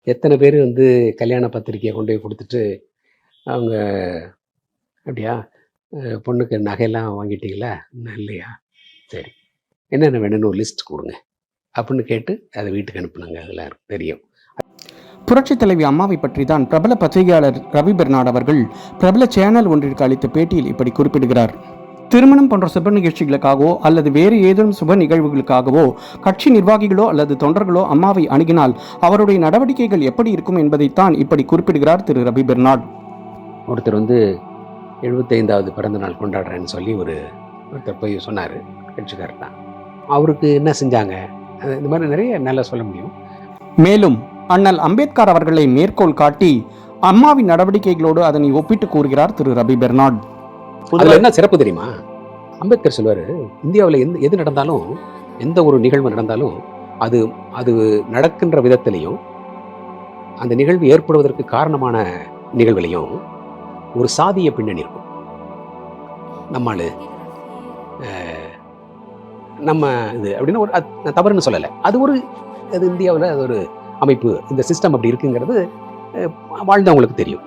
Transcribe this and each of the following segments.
எத்தனை பேர் வந்து கல்யாண பத்திரிக்கையை கொண்டு போய் கொடுத்துட்டு, அவங்க "அப்படியா? பொண்ணுக்கு நகையெல்லாம் வாங்கிட்டீங்களா? இன்னும் இல்லையா? சரி. என்னென்ன வேணும்னு ஒரு லிஸ்ட் குடுங்க." அப்படின்னு கேட்டு அத வீட்டுக்கு அனுப்புனாங்க. அதெல்லாம் தெரியும். புரட்சித் தலைவி அம்மாவை பற்றி தான் பிரபல பத்திரிகையாளர் ரவி பெர்னாட் அவர்கள் பிரபல சேனல் ஒன்றிற்கு அளித்த பேட்டியில் இப்படி குறிப்பிடுகிறார். திருமணம் போன்ற சுப நிகழ்ச்சிகளுக்காகவோ அல்லது வேறு ஏதேனும் சுப நிகழ்வுகளுக்காகவோ கட்சி நிர்வாகிகளோ அல்லது தொண்டர்களோ அம்மாவை அணுகினால் அவருடைய நடவடிக்கைகள் எப்படி இருக்கும் என்பதைத்தான் இப்படி குறிப்பிடுகிறார் திரு ரவி பெர்னாட். ஒருத்தர் வந்து 75வது பிறந்த நாள் கொண்டாடுறேன்னு சொல்லி ஒருத்தர் போய் சொன்னார். கட்சிக்காரர் தான். அவருக்கு என்ன செஞ்சாங்க? இந்த மாதிரி நிறைய நல்லா சொல்ல முடியும். மேலும் அண்ணல் அம்பேத்கர் அவர்களை மேற்கோள் காட்டி அம்மாவின் நடவடிக்கைகளோடு அதனை ஒப்பிட்டு கூறுகிறார் திரு ரவி பெர்னாட். அதுல என்ன சிறப்பு தெரியுமா? அம்பேத்கர் சொல்வாரு, இந்தியாவில் எது நடந்தாலும், எந்த ஒரு நிகழ்வு நடந்தாலும் அது அது நடக்கின்ற விதத்திலையும் அந்த நிகழ்வு ஏற்படுவதற்கு காரணமான நிகழ்வுலையும் ஒரு சாதிய பின்னணி இருக்கும். நம்மால் நம்ம இது அப்படின்னு நான் தவறுன்னு சொல்லலை. அது இந்தியாவில் அது ஒரு அமைப்பு, இந்த சிஸ்டம் அப்படி இருக்குங்கிறது வாழ்ந்தவங்களுக்கு தெரியும்.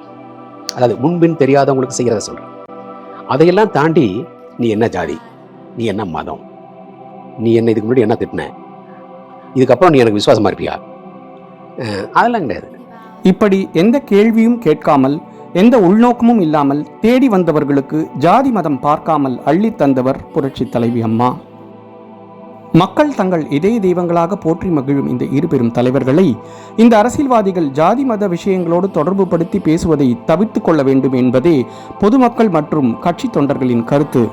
அதாவது முன்பின் தெரியாதவங்களுக்கு செய்கிறத சொல்கிறேன். அதையெல்லாம் தாண்டி நீ என்ன ஜாதி, நீ என்ன மதம், நீ என்ன இதுக்கு முன்னாடி என்ன திட்டின, இதுக்கப்புறம் நீ எனக்கு விசுவாசமா இருப்பியா, அதெல்லாம் கிடையாது. இப்படி எந்த கேள்வியும் கேட்காமல் எந்த உள்நோக்கமும் இல்லாமல் தேடி வந்தவர்களுக்கு ஜாதி மதம் பார்க்காமல் அள்ளி தந்தவர் புரட்சி தலைவி அம்மா. மக்கள் தங்கள் இதய தெய்வங்களாக போற்றி மகிழும் இந்த இருபெரும் தலைவர்களை இந்த அரசியல்வாதிகள் ஜாதி மத விஷயங்களோடு தொடர்பு படுத்தி பேசுவதை தவிர்த்து கொள்ள வேண்டும் என்பதே பொதுமக்கள் மற்றும் கட்சி தொண்டர்களின் கருத்து.